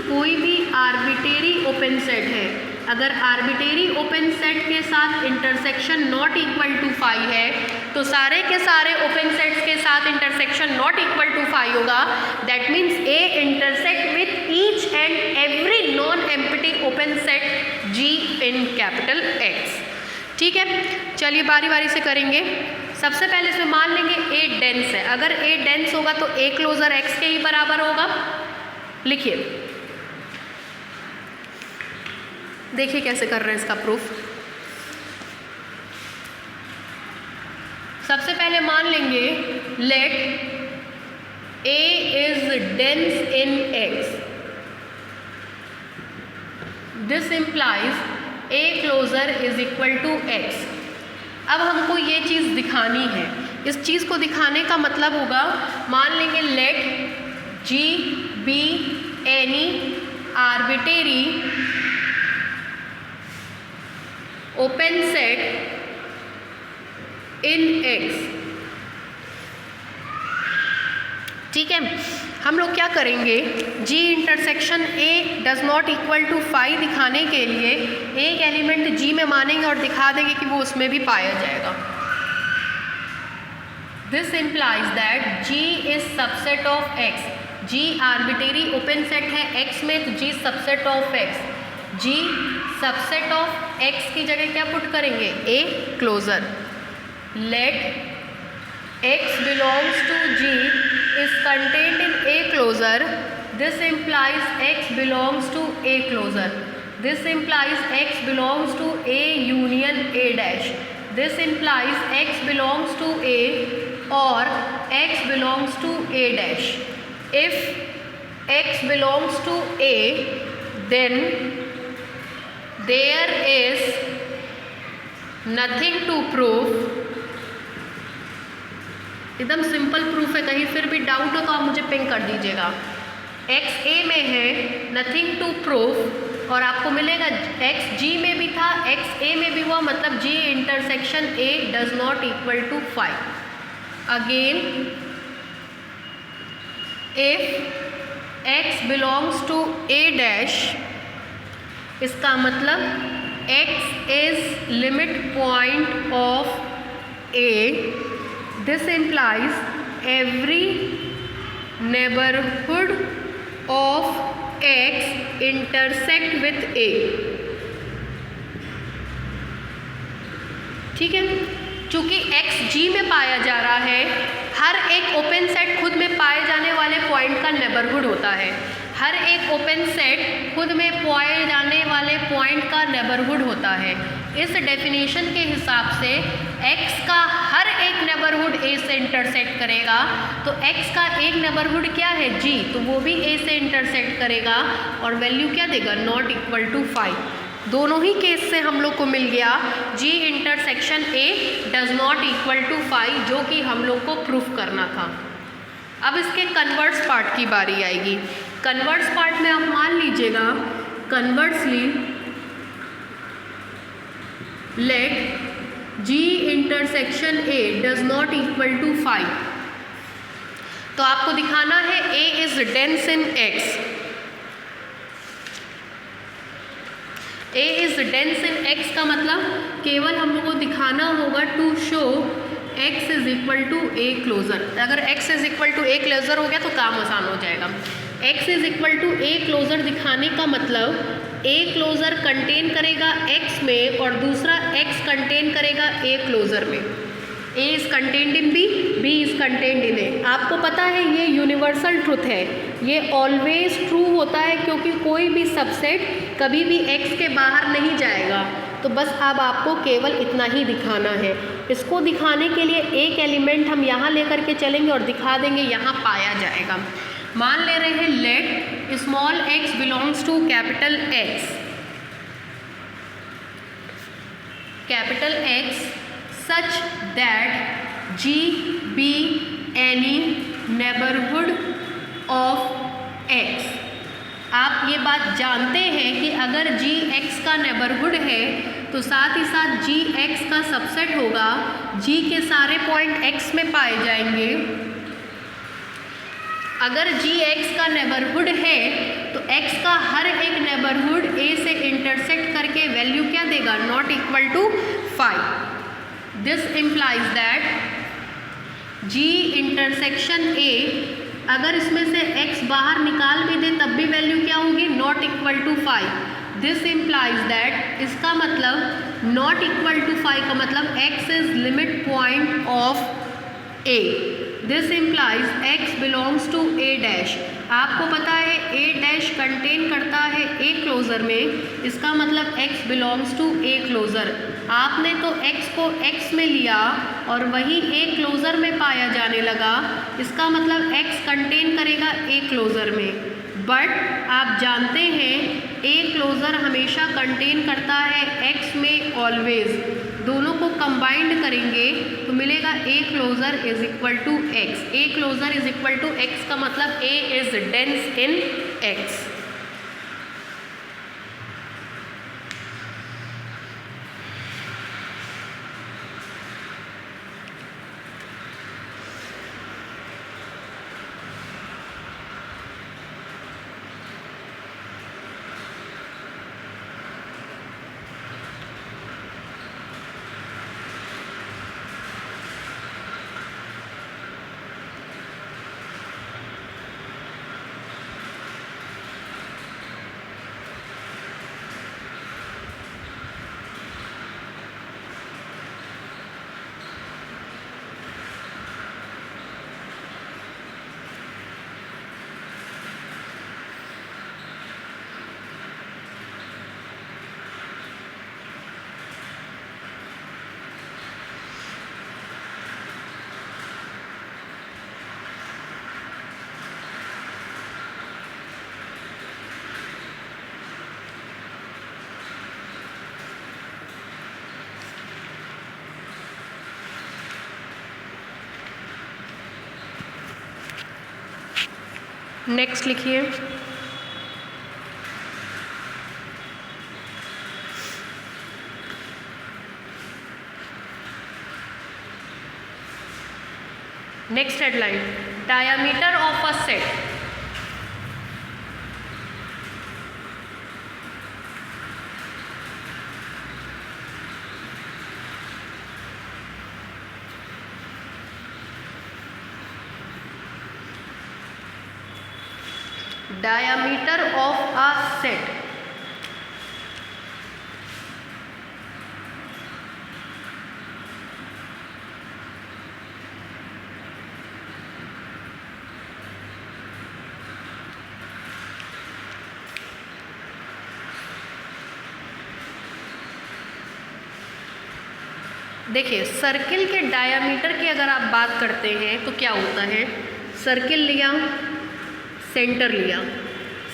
कोई भी आर्बिटेरी ओपन सेट है। अगर आर्बिटेरी ओपन सेट के साथ इंटरसेक्शन नॉट इक्वल टू 5 है तो सारे के सारे ओपन सेट्स के साथ इंटरसेक्शन नॉट इक्वल टू 5 होगा। That means A intersect with each and every non empty open set G in capital X। ठीक है, चलिए बारी बारी से करेंगे। सबसे पहले इसमें मान लेंगे A डेंस है। अगर A डेंस होगा तो A क्लोजर X के ही बराबर होगा। लिखिए, देखिए कैसे कर रहे हैं इसका प्रूफ। सबसे पहले मान लेंगे let A is dense in X, this implies A closure is equal to X। अब हमको ये चीज़ दिखानी है। इस चीज़ को दिखाने का मतलब होगा, मान लेंगे let G be any arbitrary open set in X। ठीक है, हम लोग क्या करेंगे, G intersection A does not equal to 5 दिखाने के लिए एक एलिमेंट G में मानेंगे और दिखा देंगे कि वो उसमें भी पाया जाएगा। This implies that G is subset of X। G arbitrary open set है X में, तो G subset of X। G subset of X की जगह क्या पुट करेंगे, A closure. Let X belongs to G is contained in A closure. This implies X belongs to A closure. This implies X belongs to A union A dash. This implies X belongs to A or X belongs to A dash. If X belongs to A, then there is nothing to prove। एकदम सिंपल प्रूफ है, कहीं फिर भी डाउट हो तो आप मुझे पिंग कर दीजिएगा। X A में है, नथिंग टू प्रूफ, और आपको मिलेगा X G में भी था, X A में भी हुआ, मतलब G intersection A does not equal to 5। Again if X belongs to A dash, इसका मतलब X is limit point of A। This implies every neighborhood of X intersect with A। ठीक है। चूँकि एक्स जी में पाया जा रहा है, हर एक ओपन सेट खुद में पाए जाने वाले पॉइंट का नेबरहुड होता है। हर एक ओपन सेट खुद में पाए जाने वाले पॉइंट का नेबरहुड होता है। इस डेफिनेशन के हिसाब से x का हर एक नेबरहुड a से इंटरसेक्ट करेगा, तो x का एक नेबरहुड क्या है g, तो वो भी a से इंटरसेक्ट करेगा और वैल्यू क्या देगा, नॉट इक्वल टू 5। दोनों ही केस से हम लोग को मिल गया g intersection a does not equal to 5, जो कि हम लोग को प्रूफ करना था। अब इसके कन्वर्स पार्ट की बारी आएगी। कन्वर्स पार्ट में आप मान लीजिएगा, conversely let g intersection a does not equal to 5, तो आपको दिखाना है a is dense in x, a is dense in x का मतलब केवल हम लोग को दिखाना होगा to show x is equal to a closure. अगर x is equal to a closure हो गया तो काम आसान हो जाएगा। x is equal to a closure दिखाने का मतलब a क्लोजर कंटेन करेगा x में और दूसरा x कंटेन करेगा a क्लोजर में। a is contained in b is contained in a। आपको पता है ये यूनिवर्सल ट्रुथ है, ये ऑलवेज ट्रू होता है, क्योंकि कोई भी सबसेट कभी भी x के बाहर नहीं जाएगा। तो बस अब आपको केवल इतना ही दिखाना है। इसको दिखाने के लिए एक एलिमेंट हम यहाँ लेकर के चलेंगे और दिखा देंगे यहाँ पाया जाएगा। मान ले रहे हैं let small x belongs to capital X, capital X such that G be any neighbourhood of X। आप ये बात जानते हैं कि अगर g x का नेबरहुड है तो साथ ही साथ g x का सबसेट होगा, g के सारे पॉइंट x में पाए जाएंगे। अगर g x का नेबरहुड है तो x का हर एक नेबरहुड a से इंटरसेक्ट करके वैल्यू क्या देगा, not equal to 5। This implies that g intersection a, अगर इसमें से x बाहर निकाल भी दे तब भी वैल्यू क्या होगी, not equal to 5। This implies that, इसका मतलब नॉट इक्वल टू 5 का मतलब x is limit point of a। This implies x belongs to a dash. आपको पता है a डैश कंटेन करता है a क्लोजर में, इसका मतलब x belongs to a closure. आपने तो x को x में लिया और वही a क्लोजर में पाया जाने लगा, इसका मतलब x कंटेन करेगा a क्लोजर में। बट आप जानते हैं a क्लोजर हमेशा कंटेन करता है x में ऑलवेज। दोनों को कंबाइंड करेंगे तो मिलेगा a closure is equal to x। a closure is equal to x का मतलब a is dense in x। Next लिखिए, next headline, diameter of a set. diameter of a set देखिए सर्किल के डायामीटर की अगर आप बात करते हैं तो क्या होता है, सर्किल लिया, सेंटर लिया,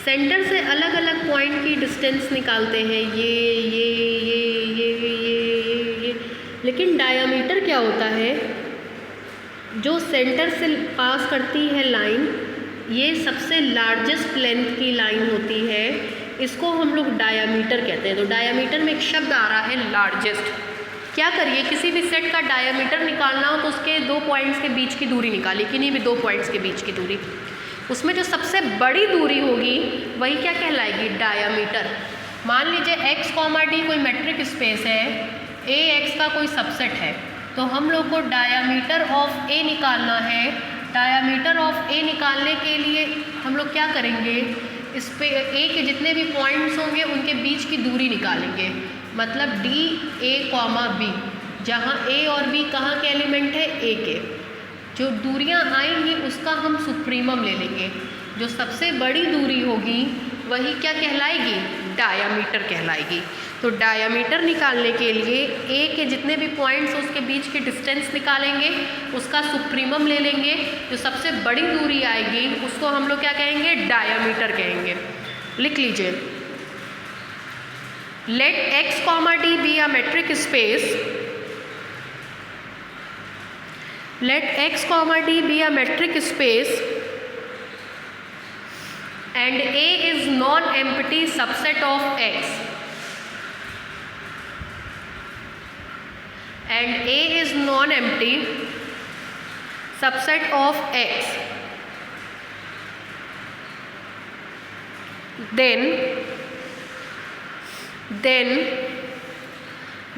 सेंटर से अलग अलग पॉइंट की डिस्टेंस निकालते हैं, ये, लेकिन डायामीटर क्या होता है, जो सेंटर से पास करती है लाइन, ये सबसे लार्जेस्ट लेंथ की लाइन होती है, इसको हम लोग डायामीटर कहते हैं। तो डायामीटर में एक शब्द आ रहा है लार्जेस्ट। क्या करिए, किसी भी सेट का डायामीटर निकालना हो तो उसके 2 पॉइंट्स के बीच की दूरी निकालिए, किन्हीं भी 2 पॉइंट्स के बीच की दूरी, उसमें जो सबसे बड़ी दूरी होगी वही क्या कहलाएगी, डायामीटर। मान लीजिए x, d कोई मेट्रिक स्पेस है, a x का कोई सबसेट है, तो हम लोग को डायामीटर ऑफ a निकालना है। डायामीटर ऑफ a निकालने के लिए हम लोग क्या करेंगे, इस पे a के जितने भी पॉइंट्स होंगे उनके बीच की दूरी निकालेंगे, मतलब d a, b, जहाँ a और b कहाँ के एलिमेंट है, a के। जो दूरियां आएंगी उसका हम सुप्रीमम ले लेंगे, जो सबसे बड़ी दूरी होगी वही क्या कहलाएगी, डायामीटर कहलाएगी। तो डायामीटर निकालने के लिए ए के जितने भी पॉइंट्स उसके बीच की डिस्टेंस निकालेंगे, उसका सुप्रीमम ले लेंगे, जो सबसे बड़ी दूरी आएगी उसको हम लोग क्या कहेंगे, डायामीटर कहेंगे। लिख लीजिए, let x, d be a metric space, let x, d be a metric space and A is non-empty subset of x, and A is non-empty subset of x, then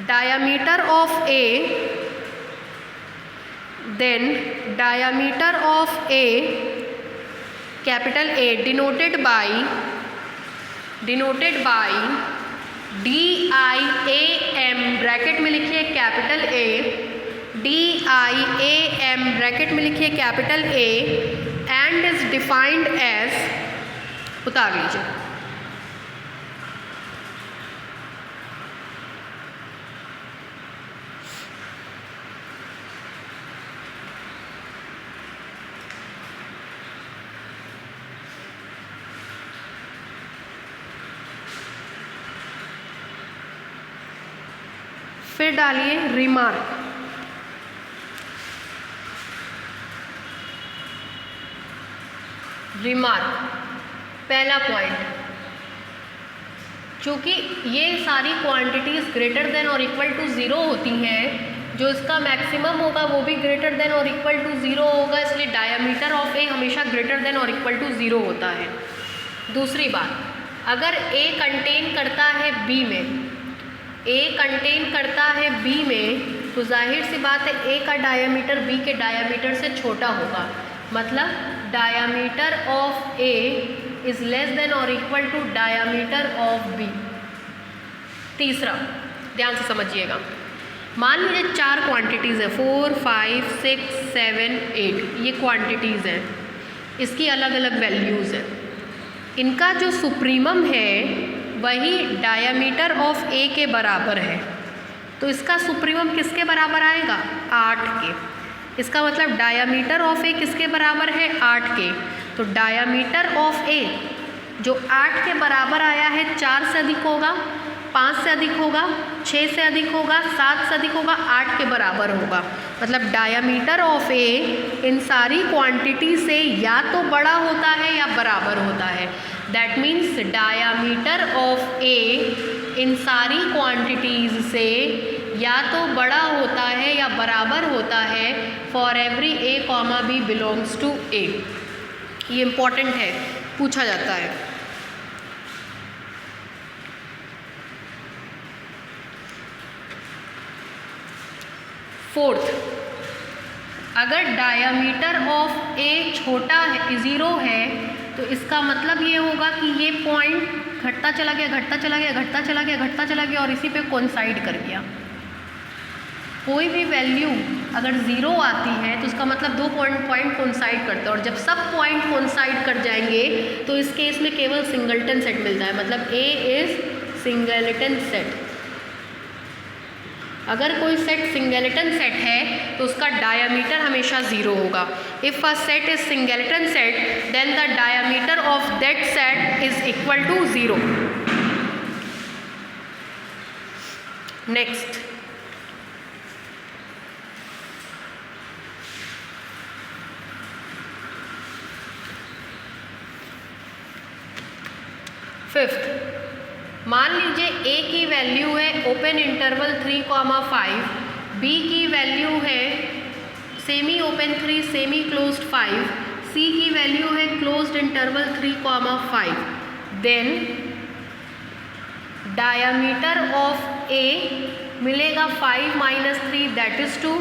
diameter of A capital A denoted by DIAM, bracket में लिखिए कैपिटल A, DIAM ब्रैकेट में लिखिए capital A, and is defined as, उतार लीजिए, फिर डालिए रिमार्क। पहला पॉइंट, चूँकि ये सारी क्वांटिटीज़ ग्रेटर देन और इक्वल टू 0 होती हैं, जो इसका मैक्सिमम होगा वो भी ग्रेटर देन और इक्वल टू 0 होगा, इसलिए डायामीटर ऑफ ए हमेशा ग्रेटर देन और इक्वल टू 0 होता है। दूसरी बात, अगर ए कंटेन करता है बी में, तो जाहिर सी बात है ए का डायामीटर बी के डायामीटर से छोटा होगा, मतलब diameter of A is less than और equal to diameter of B. तीसरा, ध्यान से समझिएगा, मान लीजिए 4 क्वांटिटीज़ है, 4, 5, 6, 7, 8, ये क्वांटिटीज़ हैं, इसकी अलग अलग वैल्यूज़ हैं, इनका जो सुप्रीमम है वही डायामीटर ऑफ ए के बराबर है, तो इसका सुप्रीमम किसके बराबर आएगा, 8 के। इसका मतलब डायामीटर ऑफ ए किसके बराबर है, 8 के। तो डायामीटर ऑफ ए जो 8 के बराबर आया है, 4 से अधिक होगा, 5 से अधिक होगा, 6 से अधिक होगा, 7 से अधिक होगा, 8 के बराबर होगा। मतलब डायामीटर ऑफ ए इन सारी क्वांटिटी से या तो बड़ा होता है या बराबर होता है। दैट मीन्स डायामीटर ऑफ ए इन सारी क्वांटिटीज़ से या तो बड़ा होता है या बराबर होता है for every A comma B belongs to A. ये इम्पॉर्टेंट है, पूछा जाता है। फोर्थ, अगर डायामीटर ऑफ ए छोटा है, 0 है, तो इसका मतलब ये होगा कि ये पॉइंट घटता चला गया, घटता चला गया, घटता चला गया, घटता चला गया और इसी पे कोइंसाइड कर गया। कोई भी वैल्यू अगर 0 आती है तो उसका मतलब 2 पॉइंट कोइंसाइड करते हैं, और जब सब पॉइंट कोइंसाइड कर जाएंगे तो इस केस में केवल सिंगलटन सेट मिलता है, मतलब ए इज़ सिंगलटन सेट। अगर कोई सेट सिंगलेटन सेट है तो उसका डायमीटर हमेशा 0 होगा। If a set is singleton set then the diameter of that set is equal to 0। Next, fifth, मान लीजिए ए की वैल्यू है ओपन इंटरवल 3,5, बी की वैल्यू है semi open 3 semi closed 5, C की वैल्यू है closed interval 3,5। Then diameter of A मिलेगा 5 - 3 that is 2,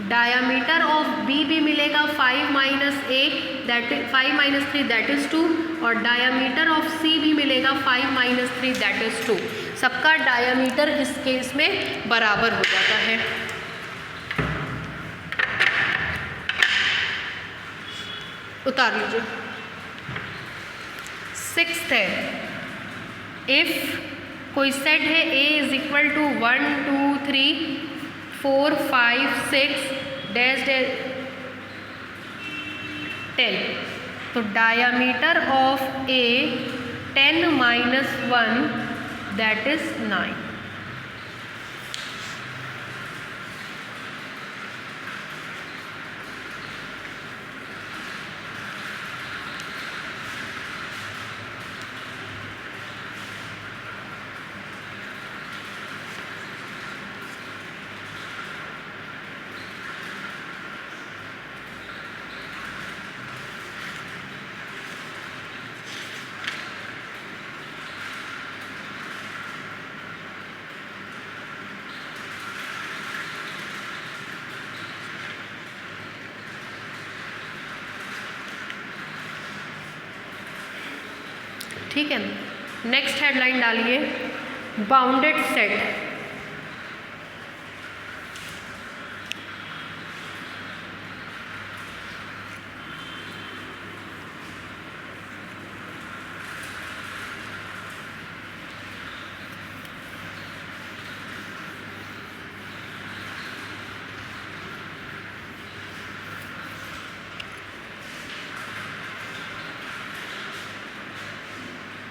diameter of B भी मिलेगा 5 - 3 दैट इज 2, और डायमीटर ऑफ सी भी मिलेगा 5 - 3 दैट इज 2। सबका डायमीटर इस केस में बराबर हो जाता है। उतार लीजिए। सिक्स्थ है, इफ कोई सेट है A is equal to 1 2 3 4 5 6 dash 10, तो diameter of A 10 - 1 that is 9। ठीक है, नेक्स्ट हेडलाइन डालिए, बाउंडेड सेट।